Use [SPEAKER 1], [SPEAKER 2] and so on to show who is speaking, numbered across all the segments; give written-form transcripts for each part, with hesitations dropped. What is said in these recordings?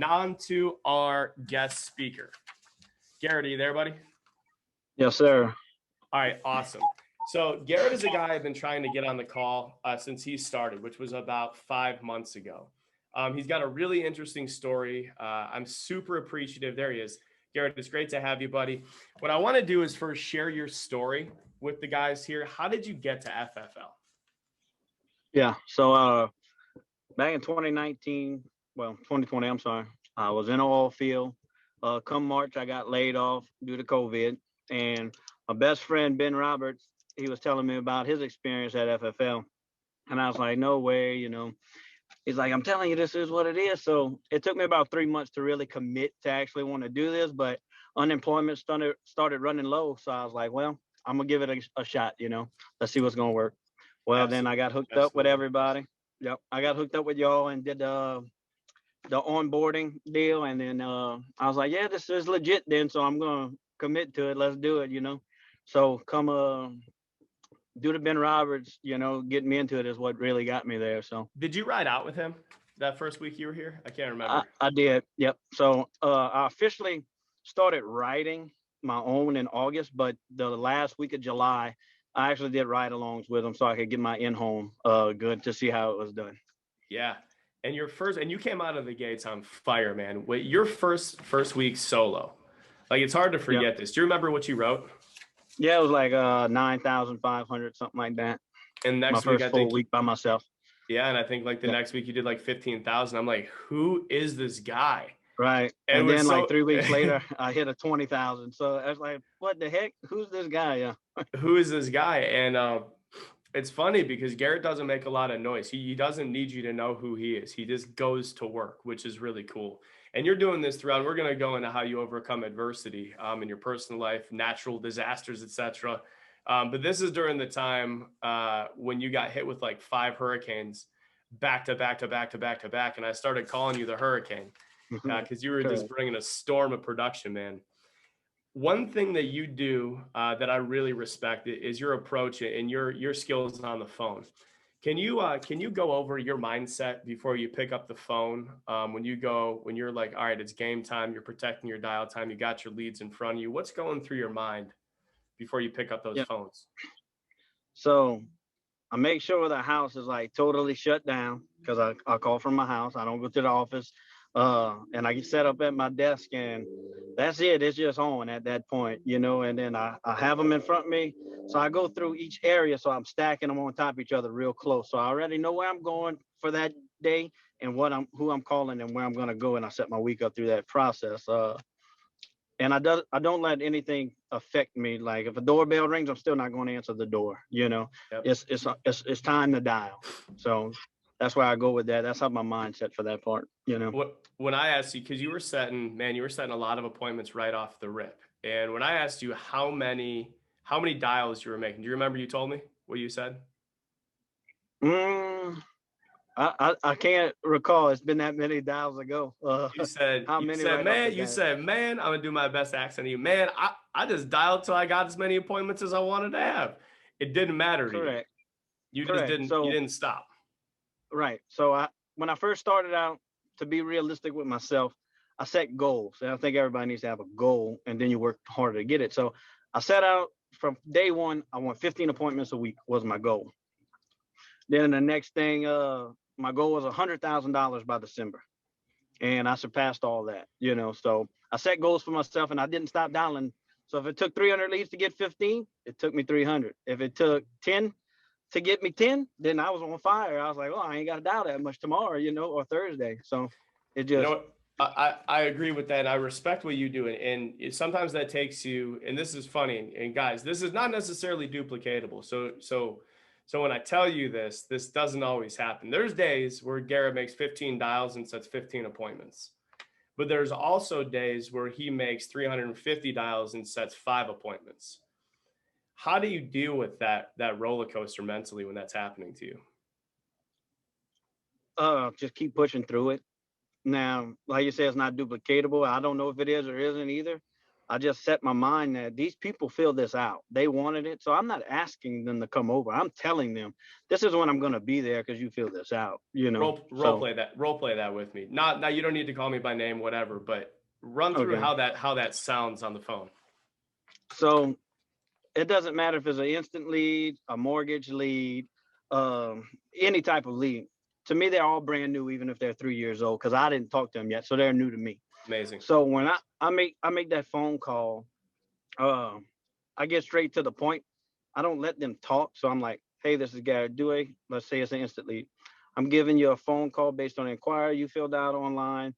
[SPEAKER 1] On to our guest speaker. Garet, are you there, buddy?
[SPEAKER 2] Yes, sir.
[SPEAKER 1] All right, awesome. So Garet is a guy I've been trying to get on the call since he started, which was about 5 months ago. He's got a really interesting story. I'm super appreciative. There he is. Garet, it's great to have you, buddy. What I want to do is first share your story with the guys here. How did you get to FFL?
[SPEAKER 2] Yeah. So back in 2019, 2020, I'm sorry, I was in the oil field. Come March, I got laid off due to COVID. And my best friend, Ben Roberts, he was telling me about his experience at FFL. And I was like, no way. He's like, I'm telling you, this is what it is. So it took me about 3 months to really commit to actually want to do this. But unemployment started running low. So I was like, well, I'm going to give it a shot, let's see what's going to work. Well,
[SPEAKER 1] Absolutely.
[SPEAKER 2] Then I got hooked up with everybody. Yep. I got hooked up with y'all and did the onboarding deal. And then I was like, yeah, this is legit then. So I'm going to commit to it. Let's do it, So come do the Ben Roberts, getting me into it is what really got me there. So
[SPEAKER 1] did you ride out with him that first week you were here? I can't remember.
[SPEAKER 2] I did. Yep. So I officially started riding my own in August, but the last week of July, I actually did ride-alongs with him so I could get my in-home good to see how it was done.
[SPEAKER 1] Yeah. And you came out of the gates on fire, man. Wait, your first week solo. Like, it's hard to forget this. Do you remember what you wrote?
[SPEAKER 2] Yeah, it was like 9,500, something like that.
[SPEAKER 1] And next
[SPEAKER 2] my
[SPEAKER 1] week,
[SPEAKER 2] first full week by myself.
[SPEAKER 1] Yeah, and I think like the next week you did like 15,000. I'm like, who is this guy?
[SPEAKER 2] Right. And then like 3 weeks later, I hit a 20,000. So I was like, what the heck? Who's this guy? Yeah.
[SPEAKER 1] Who is this guy? And it's funny because Garet doesn't make a lot of noise. He doesn't need you to know who he is. He just goes to work, which is really cool. And you're doing this throughout. We're going to go into how you overcome adversity in your personal life, natural disasters, etc. But this is during the time when you got hit with like 5 hurricanes back to back to back to back to back. And I started calling you the hurricane because you were just bringing a storm of production, man. One thing that you do that I really respect is your approach and your skills on the phone. Can you go over your mindset before you pick up the phone when you're like, all right, it's game time, you're protecting your dial time, you got your leads in front of you. What's going through your mind before you pick up those phones?
[SPEAKER 2] So I make sure the house is like totally shut down because I call from my house. I don't go to the office. And I get set up at my desk and that's it. It's just on at that point, and then I have them in front of me. So I go through each area. So I'm stacking them on top of each other real close. So I already know where I'm going for that day and who I'm calling and where I'm going to go. And I set my week up through that process. And I don't let anything affect me. Like if a doorbell rings, I'm still not going to answer the door. Yep. It's time to dial. So that's why I go with that. That's how my mindset for that part.
[SPEAKER 1] When I asked you, because you were setting a lot of appointments right off the rip. And when I asked you how many dials you were making, do you remember you told me what you said?
[SPEAKER 2] I can't recall. It's been that many dials ago.
[SPEAKER 1] You said, man, I'm going to do my best accent to you. Man, I just dialed till I got as many appointments as I wanted to have. It didn't matter to
[SPEAKER 2] Correct.
[SPEAKER 1] you. You didn't stop.
[SPEAKER 2] Right. So when I first started out, to be realistic with myself, I set goals. And I think everybody needs to have a goal and then you work harder to get it. So I set out from day one, I want 15 appointments a week was my goal. Then the next thing, my goal was $100,000 by December. And I surpassed all that, So I set goals for myself and I didn't stop dialing. So if it took 300 leads to get 15, it took me 300. If it took 10 to get me 10, then I was on fire. I was like, I ain't got to dial that much tomorrow, or Thursday. So it just.
[SPEAKER 1] I agree with that. And I respect what you do. And sometimes that takes you, and this is funny. And guys, this is not necessarily duplicatable. So when I tell you this doesn't always happen. There's days where Garet makes 15 dials and sets 15 appointments. But there's also days where he makes 350 dials and sets 5 appointments. How do you deal with that roller coaster mentally when that's happening to you?
[SPEAKER 2] Just keep pushing through it. Now, like you said, it's not duplicatable. I don't know if it is or isn't either. I just set my mind that these people fill this out. They wanted it. So I'm not asking them to come over. I'm telling them this is when I'm going to be there because you fill this out, you know? So,
[SPEAKER 1] Role play that with me. Not now, you don't need to call me by name, whatever, but run through
[SPEAKER 2] okay.
[SPEAKER 1] how that sounds on the phone.
[SPEAKER 2] So it doesn't matter if it's an instant lead, a mortgage lead, any type of lead. To me, they're all brand new, even if they're 3 years old, because I didn't talk to them yet. So they're new to me.
[SPEAKER 1] Amazing.
[SPEAKER 2] So when I make that phone call, uh, I get straight to the point. I don't let them talk. So I'm like, hey, this is Garet Duet. Let's say it's an instant lead. I'm giving you a phone call based on an inquiry you filled out online.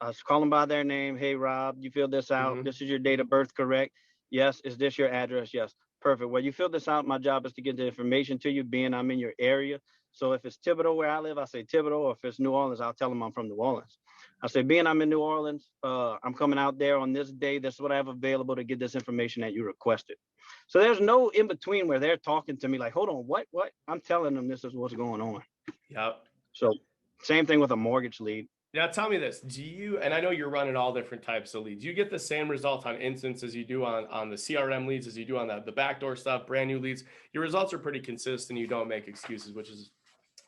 [SPEAKER 2] I was calling by their name. Hey, Rob, you filled this out.
[SPEAKER 1] Mm-hmm.
[SPEAKER 2] This is your date of birth, correct? Yes. Is this your address? Yes. Perfect. Well, you filled this out. My job is to get the information to you, being I'm in your area. So if it's Thibodeau where I live, I say Thibodeau. Or if it's New Orleans, I'll tell them I'm from New Orleans. I say, being I'm in New Orleans, I'm coming out there on this day. This is what I have available to get this information that you requested. So there's no in between where they're talking to me like, hold on, what? I'm telling them this is what's going on.
[SPEAKER 1] Yep.
[SPEAKER 2] So same thing with a mortgage lead.
[SPEAKER 1] Now tell me this: do you? And I know you're running all different types of leads. You get the same results on instance as you do on the CRM leads, as you do on the backdoor stuff, brand new leads. Your results are pretty consistent. You don't make excuses, which is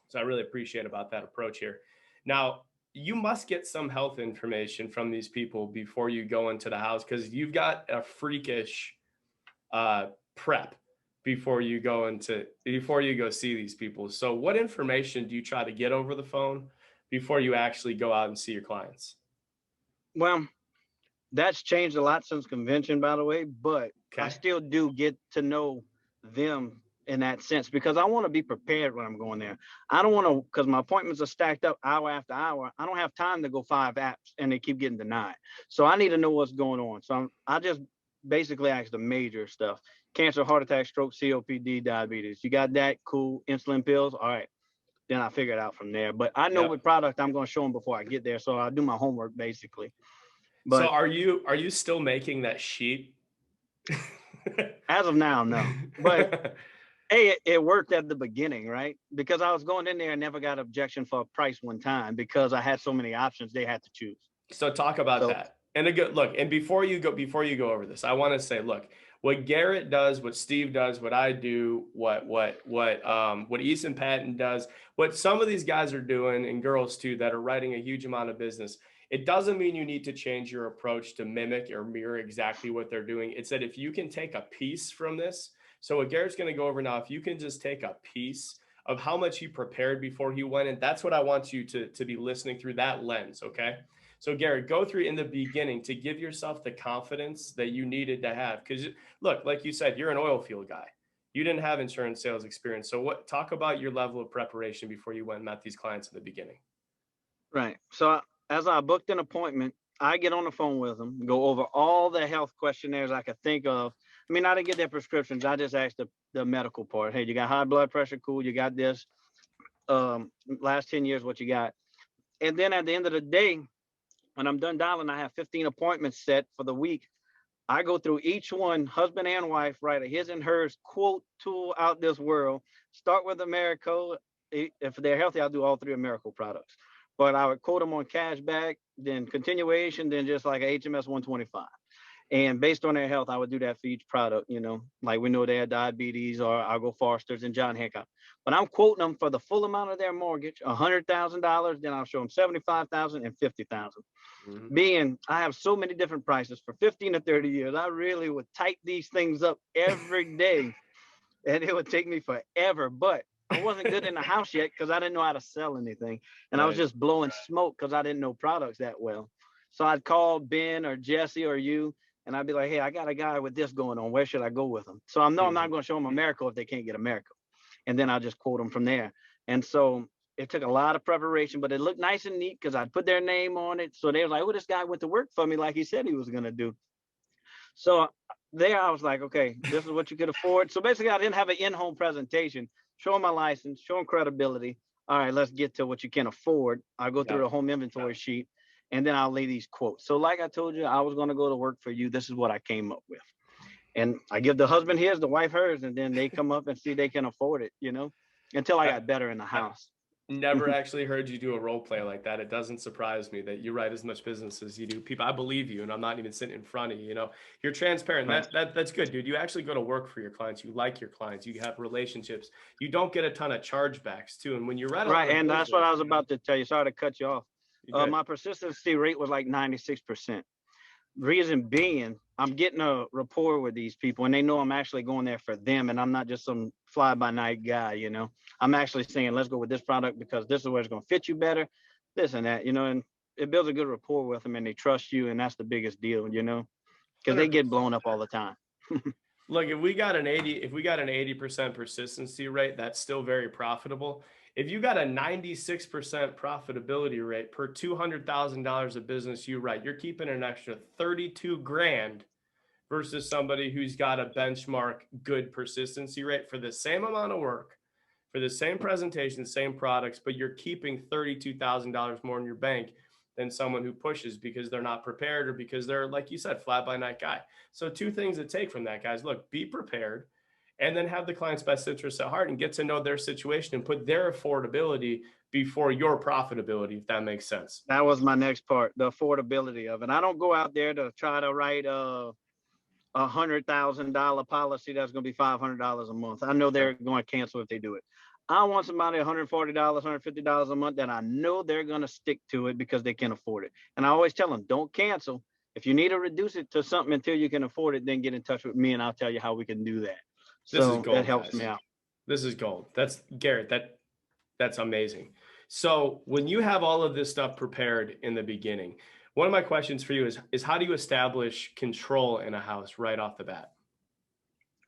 [SPEAKER 1] so I really appreciate about that approach here. Now you must get some health information from these people before you go into the house because you've got a freakish prep before you go see these people. So what information do you try to get over the phone before you actually go out and see your clients?
[SPEAKER 2] Well, that's changed a lot since convention, by the way, but I
[SPEAKER 1] Okay.
[SPEAKER 2] still do get to know them in that sense because I want to be prepared when I'm going there. I don't want to, because my appointments are stacked up hour after hour. I don't have time to go 5 apps and they keep getting denied. So I need to know what's going on. So I just basically ask the major stuff: cancer, heart attack, stroke, COPD, diabetes. You got that? Cool. Insulin pills. All right. Then I figure it out from there. But I know
[SPEAKER 1] Yep.
[SPEAKER 2] what product I'm going to show them before I get there. So I do my homework basically.
[SPEAKER 1] So
[SPEAKER 2] But
[SPEAKER 1] are you still making that sheet?
[SPEAKER 2] as of now, no. But hey, it worked at the beginning, right? Because I was going in there and never got objection for a price one time because I had so many options they had to choose.
[SPEAKER 1] So talk about
[SPEAKER 2] So
[SPEAKER 1] that. And a good look. And before you go over this, I want to say, look, what Garet does, what Steve does, what I do, what Easton Patton does, what some of these guys are doing and girls too that are writing a huge amount of business. It doesn't mean you need to change your approach to mimic or mirror exactly what they're doing. It's that if you can take a piece from this, so what Garrett's going to go over now, if you can just take a piece of how much he prepared before he went in, that's what I want you to be listening through that lens, okay? So Garet, go through in the beginning to give yourself the confidence that you needed to have. Because look, like you said, you're an oil field guy. You didn't have insurance sales experience. So talk about your level of preparation before you went and met these clients in the beginning.
[SPEAKER 2] right. So as I booked an appointment, I get on the phone with them, go over all the health questionnaires I could think of. I mean, I didn't get their prescriptions. I just asked the medical part. Hey, you got high blood pressure? Cool. You got this. Last 10 years, what you got? And then at the end of the day, when I'm done dialing, I have 15 appointments set for the week. I go through each one, husband and wife, write a his and hers quote tool out this world. Start with Americo. If they're healthy, I'll do all three Americo products. But I would quote them on cash back, then continuation, then just like a HMS 125. And based on their health, I would do that for each product, like we know they have diabetes, or I'll go Foster's and John Hancock. But I'm quoting them for the full amount of their mortgage, $100,000, then I'll show them 75,000 and 50,000.
[SPEAKER 1] Mm-hmm.
[SPEAKER 2] Being I have so many different prices for 15 to 30 years, I really would type these things up every day and it would take me forever. But I wasn't good in the house yet because I didn't know how to sell anything. And I was
[SPEAKER 1] Right.
[SPEAKER 2] just blowing smoke because I didn't know products that well. So I'd call Ben or Jesse or you, and I'd be like, hey, I got a guy with this going on. Where should I go with him? So I'm not going to show them America if they can't get America. And then I'll just quote them from there. And so it took a lot of preparation, but it looked nice and neat because I put their name on it. So they were like, oh, this guy went to work for me like he said he was going to do. So there I was like, okay, this is what you could afford. So basically I didn't have an in-home presentation, show them my license, show them credibility. All right, let's get to what you can afford. I'll go through the home inventory sheet and then I'll lay these quotes. So like I told you, I was going to go to work for you. This is what I came up with. And I give the husband his, the wife hers, and then they come up and see they can afford it, until I got better in the house.
[SPEAKER 1] Never actually heard you do a role play like that. It doesn't surprise me that you write as much business as you do. People, I believe you, and I'm not even sitting in front of you. You know, you're transparent.
[SPEAKER 2] Right.
[SPEAKER 1] That's good, dude. You actually go to work for your clients. You like your clients. You have relationships. You don't get a ton of chargebacks too. And when you write a lot
[SPEAKER 2] Right.
[SPEAKER 1] of
[SPEAKER 2] And that's what
[SPEAKER 1] business,
[SPEAKER 2] I was about to tell you. Sorry to cut you off.
[SPEAKER 1] you good.
[SPEAKER 2] My persistency rate was like 96%. Reason being, I'm getting a rapport with these people and they know I'm actually going there for them and I'm not just some fly by night guy, you know. I'm actually saying, let's go with this product because this is where it's going to fit you better, this and that, you know, and it builds a good rapport with them and they trust you. And that's the biggest deal, you know, because they get
[SPEAKER 1] 100%.
[SPEAKER 2] blown up all the time.
[SPEAKER 1] Look, if we got an 80% persistency rate, that's still very profitable. If you got a 96% profitability rate per $200,000 of business you write, you're keeping an extra 32 grand versus somebody who's got a benchmark good persistency rate for the same amount of work, for the same presentation, same products, but you're keeping $32,000 more in your bank than someone who pushes because they're not prepared or because they're, like you said, flat by night guy. So two things to take from that, guys. Look, be prepared and then have the client's best interests at heart and get to know their situation and put their affordability before your profitability, if that makes sense.
[SPEAKER 2] That was my next part, the affordability of it. I don't go out there to try to write $100,000 policy that's going to be $500 a month. I know they're going to cancel if they do it. I want somebody $140, $150 a month that I know they're going to stick to it because they can afford it. And I always tell them, don't cancel. If you need to reduce it to something until you can afford it, then get in touch with me and I'll tell you how we can do that.
[SPEAKER 1] This is
[SPEAKER 2] So that
[SPEAKER 1] gold,
[SPEAKER 2] helps
[SPEAKER 1] guys.
[SPEAKER 2] me out.
[SPEAKER 1] This is gold. That's Garet. That's amazing. So when you have all of this stuff prepared in the beginning, one of my questions for you is how do you establish control in a house right off the bat?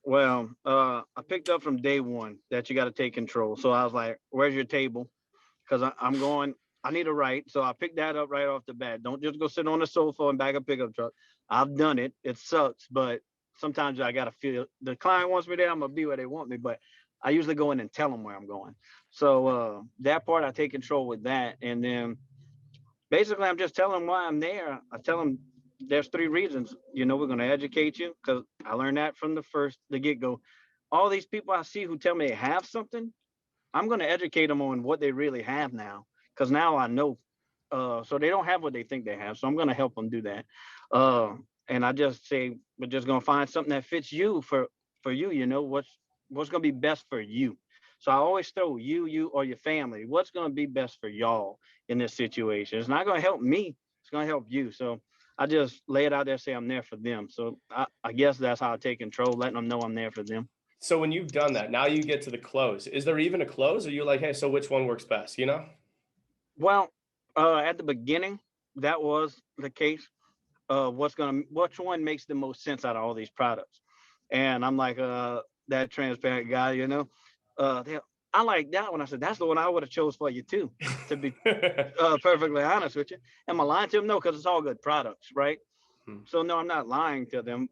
[SPEAKER 2] Well, I picked up from day one that you got to take control. So I was like, where's your table? Because I'm going, I need a write. So I picked that up right off the bat. Don't just go sit on the sofa and back a pickup truck. I've done it. It sucks, but sometimes I got to feel the client wants me there. I'm going to be where they want me. But I usually go in and tell them where I'm going. So that part, I take control with that. And then basically, I'm just telling them why I'm there. I tell them there's three reasons. You know, we're going to educate you because I learned that from the get go. All these people I see who tell me they have something, I'm going to educate them on what they really have now because now I know. So they don't have what they think they have. So I'm going to help them do that. And I just say we're just going to find something that fits you for you. You know what's going to be best for you. So I always throw you or your family. What's going to be best for y'all in this situation? It's not going to help me. It's going to help you. So I just lay it out there, say I'm there for them. So I guess that's how I take control, letting them know I'm there for them.
[SPEAKER 1] So when you've done that, now you get to the close. Is there even a close? Or are you like, hey, so which one works best? You know?
[SPEAKER 2] Well, at the beginning, that was the case. Which one makes the most sense out of all these products? And I'm like, that transparent guy, you know. I like that one. I said, that's the one I would have chose for you too, to be perfectly honest with you. Am I lying to them? No, because it's all good products, right? So no, I'm not lying to them.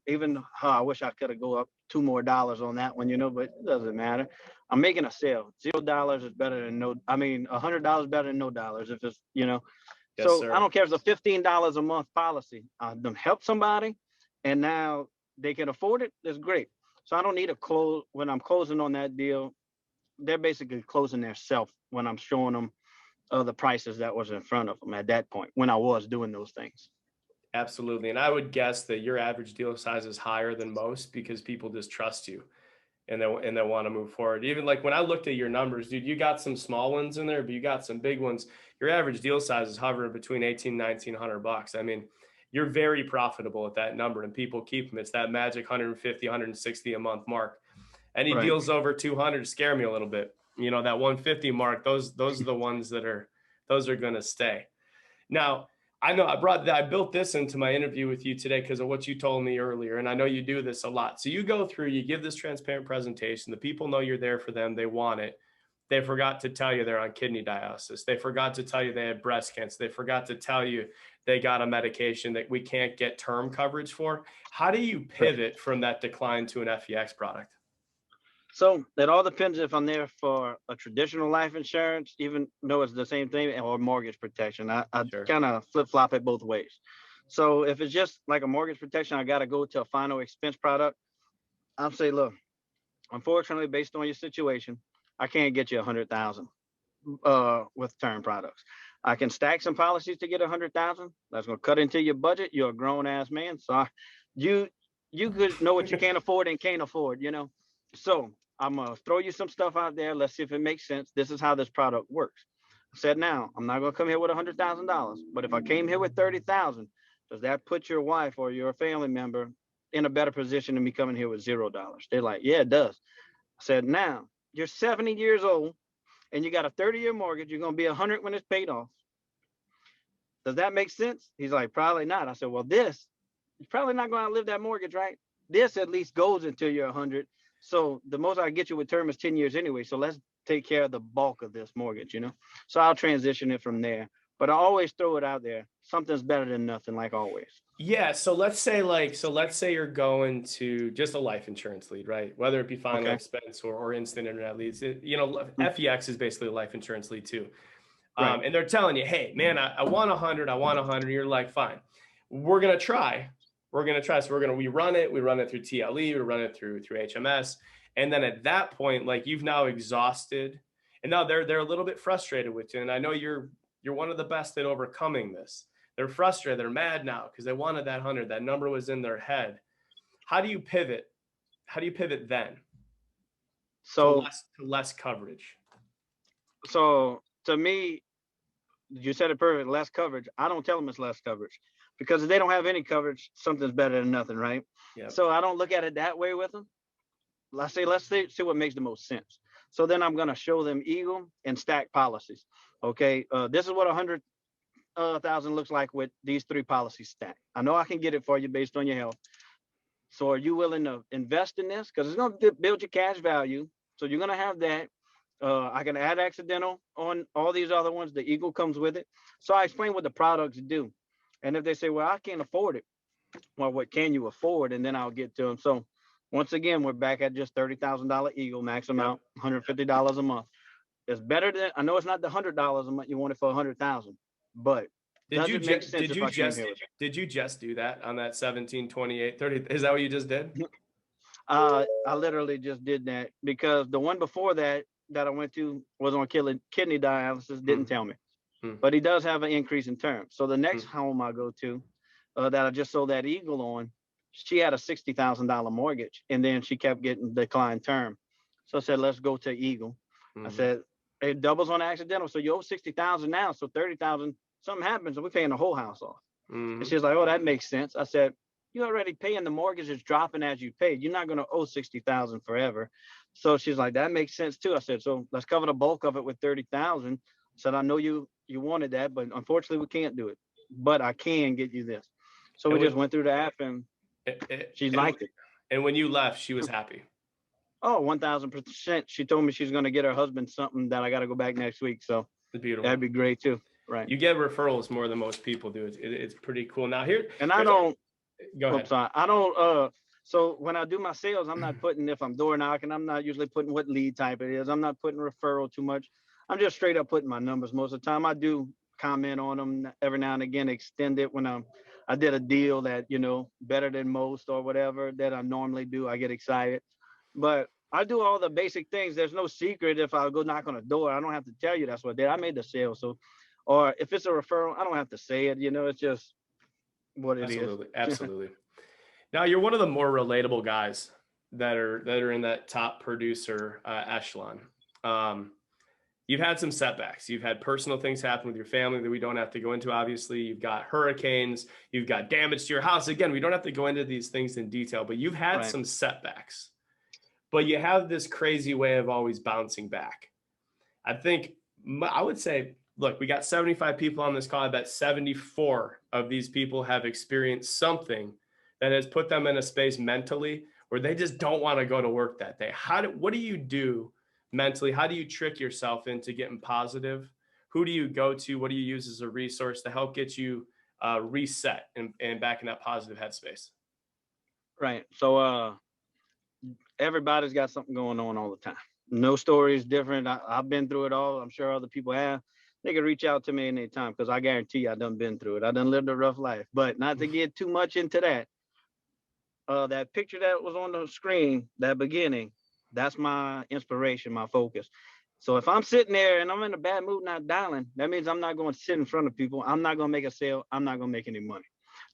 [SPEAKER 2] Even I wish I could have go up $2 more on that one, you know, but it doesn't matter. I'm making a sale. $0 is better than no. I mean, $100 better than no dollars if it's, you know.
[SPEAKER 1] Yes,
[SPEAKER 2] So
[SPEAKER 1] sir.
[SPEAKER 2] I don't care if it's a $15 a month policy. Them help somebody, and now they can afford it. That's great. So I don't need a close when I'm closing on that deal. They're basically closing their self when I'm showing them the prices that was in front of them at that point when I was doing those things.
[SPEAKER 1] Absolutely. And I would guess that your average deal size is higher than most because people just trust you and they want to move forward. Even like when I looked at your numbers, dude, you got some small ones in there, but you got some big ones. Your average deal size is hovering between 18, 1900 bucks. I mean, you're very profitable at that number and people keep them. It's that magic 150, 160 a month mark. Any
[SPEAKER 2] Right.
[SPEAKER 1] deals over 200 scare me a little bit. You know, that 150 mark, those are the ones those are going to stay. Now, I know I built this into my interview with you today because of what you told me earlier. And I know you do this a lot. So you go through, you give this transparent presentation. The people know you're there for them. They want it. They forgot to tell you they're on kidney dialysis. They forgot to tell you they had breast cancer. They forgot to tell you they got a medication that we can't get term coverage for. How do you pivot from that decline to an FEX product?
[SPEAKER 2] So it all depends if I'm there for a traditional life insurance, even though it's the same thing, or mortgage protection. I
[SPEAKER 1] Sure.
[SPEAKER 2] kind of flip flop it both ways. So if it's just like a mortgage protection, I got to go to a final expense product. I'll say, look, unfortunately, based on your situation, I can't get you 100,000. with term products. I can stack some policies to get 100,000. That's gonna cut into your budget. You're a grown ass man, so you you could know what you can't afford and can't afford. So I'm gonna throw you some stuff out there. Let's see if it makes sense. This is how this product works. I said now I'm not gonna come here with $100,000, but if I came here with 30,000, does that put your wife or your family member in a better position than me coming here with $0? They're like, yeah, it does. I said, now you're 70 years old and you got a 30-year mortgage. You're going to be 100 when it's paid off. Does that make sense? He's like, probably not. I said, well, this, you're probably not going to live that mortgage, right? This at least goes until you're 100. So the most I get you with term is 10 years anyway. So let's take care of the bulk of this mortgage. So I'll transition it from there. But I always throw it out there. Something's better than nothing, like always.
[SPEAKER 1] Yeah. So let's say you're going to just a life insurance lead, right? Whether it be final
[SPEAKER 2] Okay.
[SPEAKER 1] expense or instant internet leads.
[SPEAKER 2] Mm.
[SPEAKER 1] FEX is basically a life insurance lead too.
[SPEAKER 2] Right.
[SPEAKER 1] And they're telling you, hey, man, I want 100. I want 100. You're like, fine, we're going to try. We're going to try. So we run it through TLE, we run it through HMS. And then at that point, like you've now exhausted, and now they're a little bit frustrated with you. And I know you're one of the best at overcoming this. They're frustrated. They're mad now because they wanted that 100. That number was in their head. How do you pivot? How do you pivot then
[SPEAKER 2] So,
[SPEAKER 1] to less coverage?
[SPEAKER 2] so to me, you said it perfect. Less coverage. I don't tell them it's less coverage because if they don't have any coverage, something's better than nothing, right?
[SPEAKER 1] Yeah.
[SPEAKER 2] So I don't look at it that way with them. Let's see what makes the most sense. So then I'm gonna show them Eagle and stack policies. Okay, this is what 100,000 looks like with these 3 policies stacked. I know I can get it for you based on your health. So are you willing to invest in this? Because it's gonna build your cash value. So you're gonna have that. I can add accidental on all these other ones. The Eagle comes with it. So I explain what the products do. And if they say, well, I can't afford it, well, what can you afford? And then I'll get to them. So once again, we're back at just $30,000 Eagle max amount, $150 a month. It's better than, I know it's not the $100 a month you want it for 100,000, but does it make sense if I came here with it?
[SPEAKER 1] Did you just do that on that 17, 28, 30? Is that what you just did?
[SPEAKER 2] I literally just did that because the one before that I went to was on kidney dialysis, didn't tell me. But he does have an increase in term. So the next home I go to that I just sold that Eagle on, she had a $60,000 mortgage and then she kept getting declined term. So I said, let's go to Eagle. I said, it doubles on accidental. So you owe 60,000 now. So 30,000, something happens and we're paying the whole house off. And she's like, oh, that makes sense. I said, you're already paying, the mortgage is dropping as you pay. You're not going to owe 60,000 forever. So she's like, that makes sense too. I said, so let's cover the bulk of it with 30,000. I said, I know you wanted that, but unfortunately we can't do it, but I can get you this. So we just went through the app and she liked it.
[SPEAKER 1] And when you left, she was happy.
[SPEAKER 2] Oh, 1,000%. She told me she's going to get her husband something that I got to go back next week. So
[SPEAKER 1] beautiful.
[SPEAKER 2] That'd be great too. Right.
[SPEAKER 1] You get referrals more than most people do. It's pretty cool. Now
[SPEAKER 2] and I don't,
[SPEAKER 1] go ahead.
[SPEAKER 2] I'm sorry. I don't, so when I do my sales, I'm not putting, if I'm door knocking, I'm not usually putting what lead type it is. I'm not putting referral too much. I'm just straight up putting my numbers most of the time. I do comment on them every now and again, extend it when I did a deal that, better than most or whatever that I normally do. I get excited, but I do all the basic things. There's no secret. If I go knock on a door, I don't have to tell you that's what I did. I made the sale. So, or if it's a referral, I don't have to say it, it's just what it is.
[SPEAKER 1] Absolutely. Now you're one of the more relatable guys that are in that top producer echelon. You've had some setbacks. You've had personal things happen with your family that we don't have to go into. Obviously, you've got hurricanes, you've got damage to your house. Again, we don't have to go into these things in detail, but you've had some setbacks, but you have this crazy way of always bouncing back. I would say, look, we got 75 people on this call. I bet 74 of these people have experienced something that has put them in a space mentally where they just don't want to go to work that day. What do you do mentally? How do you trick yourself into getting positive? Who do you go to? What do you use as a resource to help get you reset and back in that positive headspace?
[SPEAKER 2] Right. So everybody's got something going on all the time. No story is different. I've been through it all. I'm sure other people have. They can reach out to me anytime because I guarantee you I done been through it. I done lived a rough life. But not to get too much into that. That picture that was on the screen, that beginning, that's my inspiration, my focus. So if I'm sitting there and I'm in a bad mood, not dialing, that means I'm not going to sit in front of people. I'm not going to make a sale. I'm not going to make any money.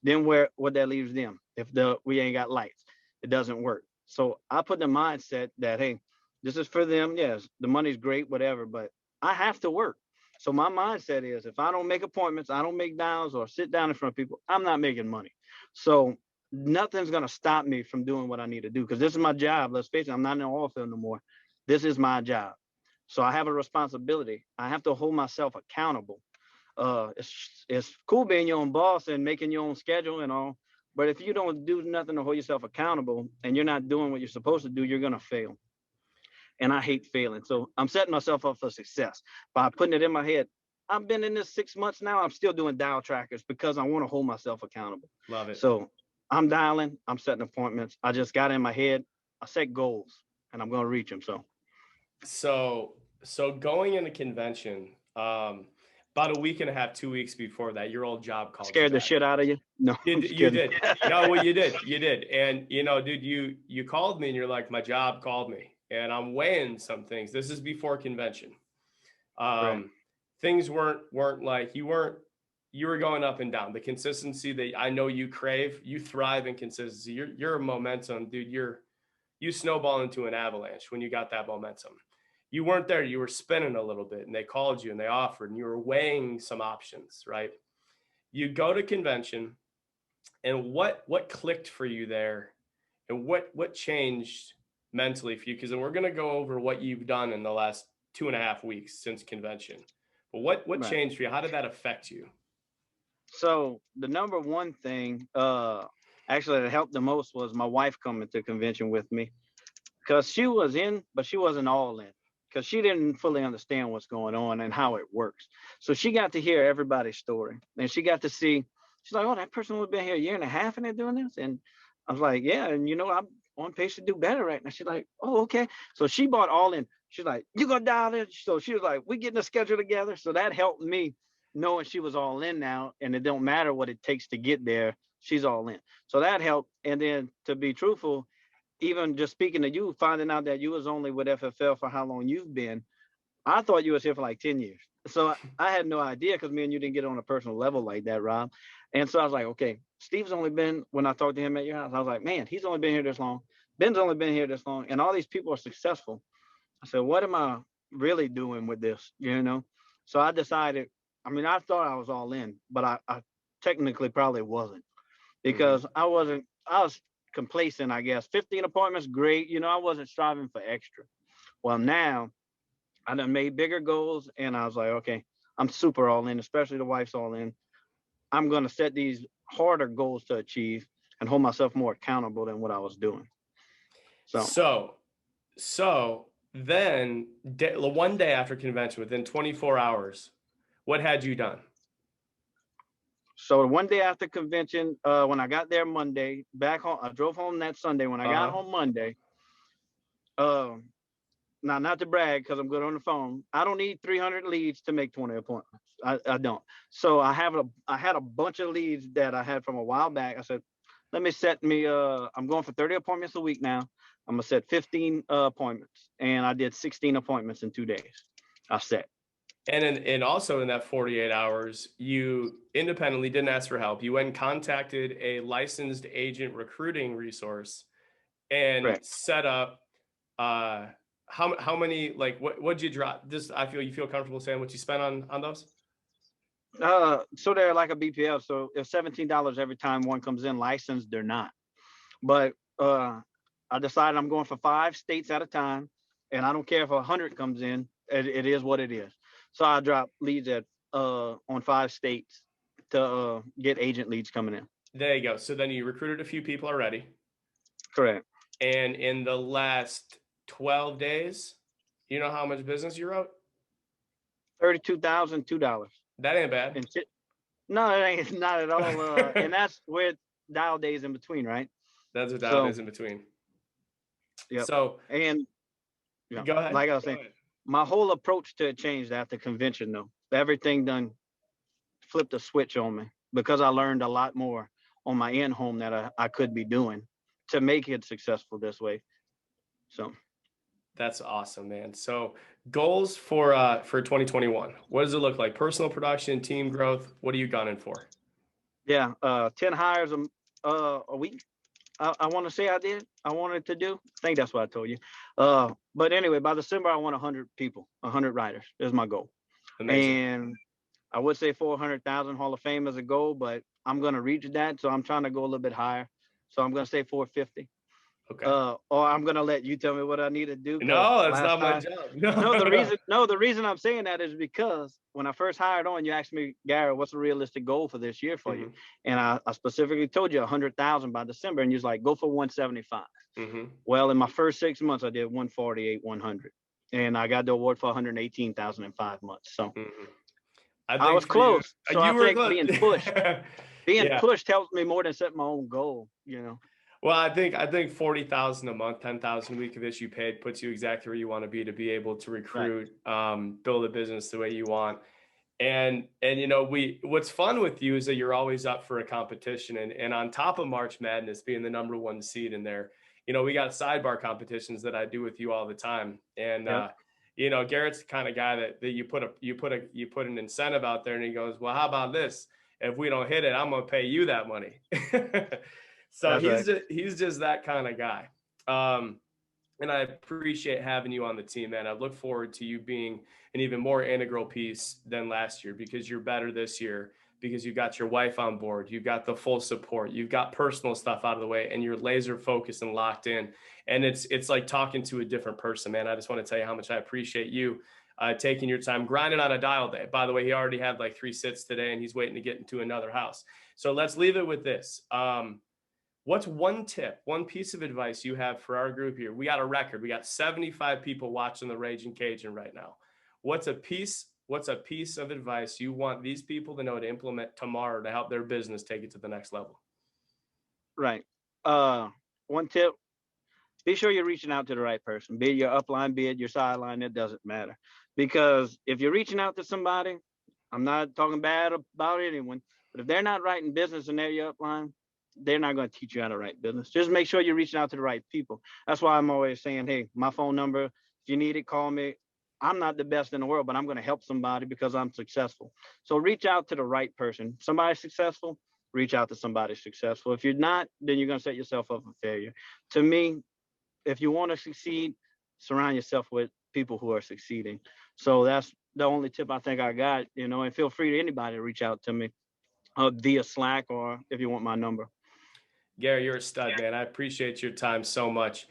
[SPEAKER 2] Then what that leaves them if we ain't got lights, it doesn't work. So I put the mindset that, hey, this is for them. Yes, the money's great, whatever, but I have to work. So my mindset is if I don't make appointments, I don't make dials or sit down in front of people, I'm not making money. So nothing's gonna stop me from doing what I need to do because this is my job. Let's face it, I'm not in the oil field no more. This is my job. So I have a responsibility. I have to hold myself accountable. It's cool being your own boss and making your own schedule and all, but if you don't do nothing to hold yourself accountable and you're not doing what you're supposed to do, you're gonna fail. And I hate failing. So I'm setting myself up for success by putting it in my head. I've been in this 6 months now. I'm still doing dial trackers because I want to hold myself accountable.
[SPEAKER 1] Love it.
[SPEAKER 2] So I'm dialing, I'm setting appointments. I just got in my head, I set goals and I'm going to reach them.
[SPEAKER 1] So going in a convention, about a week and a half, 2 weeks before that, your old job called
[SPEAKER 2] scared
[SPEAKER 1] you
[SPEAKER 2] the shit out of you. No,
[SPEAKER 1] you did. No, well, you did. And dude, you called me and you're like, my job called me and I'm weighing some things. This is before convention.
[SPEAKER 2] Right.
[SPEAKER 1] Things weren't like you were going up and down. The consistency that I know you crave, you thrive in consistency. You're a momentum, dude. You snowball into an avalanche when you got that momentum. You weren't there. You were spinning a little bit and they called you and they offered and you were weighing some options, right? You go to convention and what clicked for you there and what changed mentally for you? Because then we're going to go over what you've done in the last 2.5 weeks since convention. But what
[SPEAKER 2] Right.
[SPEAKER 1] changed for you? How did that affect you?
[SPEAKER 2] So the number one thing, actually that helped the most was my wife coming to convention with me because she was in, but she wasn't all in because she didn't fully understand what's going on and how it works. So she got to hear everybody's story and she got to see, she's like, oh, that person would have been here a year and a half and they're doing this. And I was like, yeah. And I'm on pace to do better right now. She's like, oh, okay. So she bought all in. She's like, you gonna dial in? So she was like, we getting a schedule together. So that helped me knowing she was all in now and it don't matter what it takes to get there. She's all in. So that helped. And then to be truthful, even just speaking to you, finding out that you was only with FFL for how long you've been, I thought you was here for like 10 years. So I had no idea because me and you didn't get on a personal level like that, Rob. And so I was like, okay, Steve's only been, when I talked to him at your house, I was like, man, he's only been here this long. Ben's only been here this long. And all these people are successful. I said, what am I really doing with this? So I decided, I thought I was all in, but I technically probably wasn't because I was complacent, I guess. 15 appointments, great. I wasn't striving for extra. Well, now I done made bigger goals and I was like, okay, I'm super all in, especially the wife's all in. I'm going to set these harder goals to achieve and hold myself more accountable than what I was doing.
[SPEAKER 1] So then one day after convention, within 24 hours, what had you done?
[SPEAKER 2] So one day after convention, when I got there Monday, back home, I drove home that Sunday. When I got home Monday, now not to brag because I'm good on the phone, I don't need 300 leads to make 20 appointments. I don't. So I had a bunch of leads that I had from a while back. I said, let me set me. I'm going for 30 appointments a week now. I'm gonna set 15 appointments, and I did 16 appointments in 2 days. I set.
[SPEAKER 1] And also in that 48 hours, you independently didn't ask for help. You went and contacted a licensed agent recruiting resource and
[SPEAKER 2] Correct.
[SPEAKER 1] set up how many, like what'd you drop? Just you feel comfortable saying what you spent on those?
[SPEAKER 2] So they're like a BPL. So it's $17 every time one comes in. Licensed, they're not. But I decided I'm going for 5 states at a time, and I don't care if 100 comes in. It is what it is. So I drop leads on 5 states to get agent leads coming in.
[SPEAKER 1] There you go. So then you recruited a few people already.
[SPEAKER 2] Correct.
[SPEAKER 1] And in the last 12 days, you know how much business you wrote?
[SPEAKER 2] $32,002.
[SPEAKER 1] That ain't bad.
[SPEAKER 2] No, it ain't, not at all. And that's with dial days in between, right?
[SPEAKER 1] That's what dial days in between.
[SPEAKER 2] Yeah.
[SPEAKER 1] So
[SPEAKER 2] and
[SPEAKER 1] go ahead.
[SPEAKER 2] Like I was saying, my whole approach to it changed after convention, though. Everything done flipped a switch on me because I learned a lot more on my in-home that I could be doing to make it successful this way. So
[SPEAKER 1] that's awesome, man. So Goals for 2021. What does it look like? Personal production, team growth. What are you gunning for?
[SPEAKER 2] Yeah, 10 hires a week. I want to say I wanted to do. I think that's what I told you. But anyway, by December, I want 100 people, 100 writers is my goal.
[SPEAKER 1] Amazing.
[SPEAKER 2] And I would say 400,000 Hall of Fame is a goal, but I'm going to reach that. So I'm trying to go a little bit higher. So I'm going to say 450.
[SPEAKER 1] Okay.
[SPEAKER 2] Or I'm going to let you tell me what I need to do. Cause
[SPEAKER 1] No, that's
[SPEAKER 2] last
[SPEAKER 1] not my
[SPEAKER 2] time,
[SPEAKER 1] job.
[SPEAKER 2] no, the
[SPEAKER 1] No.
[SPEAKER 2] reason, no, the reason I'm saying that is because when I first hired on, you asked me, Garet, what's a realistic goal for this year for you?
[SPEAKER 1] Hmm.
[SPEAKER 2] And I specifically told you 100,000 by December, and you was like, go for 175.
[SPEAKER 1] Hmm.
[SPEAKER 2] Well, in my first 6 months, I did 148, 100, and I got the award for 118,000 in 5 months. So
[SPEAKER 1] Hmm. I
[SPEAKER 2] I
[SPEAKER 1] think
[SPEAKER 2] was
[SPEAKER 1] for you,
[SPEAKER 2] close. So I
[SPEAKER 1] you were
[SPEAKER 2] think
[SPEAKER 1] close.
[SPEAKER 2] being
[SPEAKER 1] Yeah.
[SPEAKER 2] pushed helps me more than setting my own goal. You know.
[SPEAKER 1] Well, I think 40,000 a month, 10,000 a week of issue paid puts you exactly where you want to be able to
[SPEAKER 2] Right.
[SPEAKER 1] recruit, build a business the way you want. And what's fun with you is that you're always up for a competition, and on top of March Madness being the number one seed in there, we got sidebar competitions that I do with you all the time. And
[SPEAKER 2] Yep.
[SPEAKER 1] Garrett's the kind of guy that you put an incentive out there, and he goes, well, how about this? If we don't hit it, I'm gonna pay you that money. So
[SPEAKER 2] That's
[SPEAKER 1] he's
[SPEAKER 2] right.
[SPEAKER 1] just that kind of guy. Um, and I appreciate having you on the team, man. I look forward to you being an even more integral piece than last year, because you're better this year, because you've got your wife on board, you've got the full support, you've got personal stuff out of the way, and you're laser focused and locked in. And it's like talking to a different person, man. I just want to tell you how much I appreciate you taking your time, grinding on a dial day. By the way, he already had like 3 sits today, and he's waiting to get into another house. So let's leave it with this. What's one tip, one piece of advice you have for our group here? We got a record. We got 75 people watching the Raging Cajun right now. What's a piece of advice you want these people to know to implement tomorrow to help their business take it to the next level?
[SPEAKER 2] Right. One tip: be sure you're reaching out to the right person, be it your upline, be it your sideline. It doesn't matter, because if you're reaching out to somebody, I'm not talking bad about anyone, but if they're not writing business and they're your upline, they're not going to teach you how to write business. Just make sure you're reaching out to the right people. That's why I'm always saying, hey, my phone number, if you need it, call me. I'm not the best in the world, but I'm going to help somebody because I'm successful. So reach out to the right person. Somebody's successful, reach out to somebody successful. If you're not, then you're going to set yourself up for failure. To me, if you want to succeed, surround yourself with people who are succeeding. So that's the only tip I think I got, and feel free to anybody to reach out to me via Slack, or if you want my number.
[SPEAKER 1] Gary, you're a stud, man. I appreciate your time so much.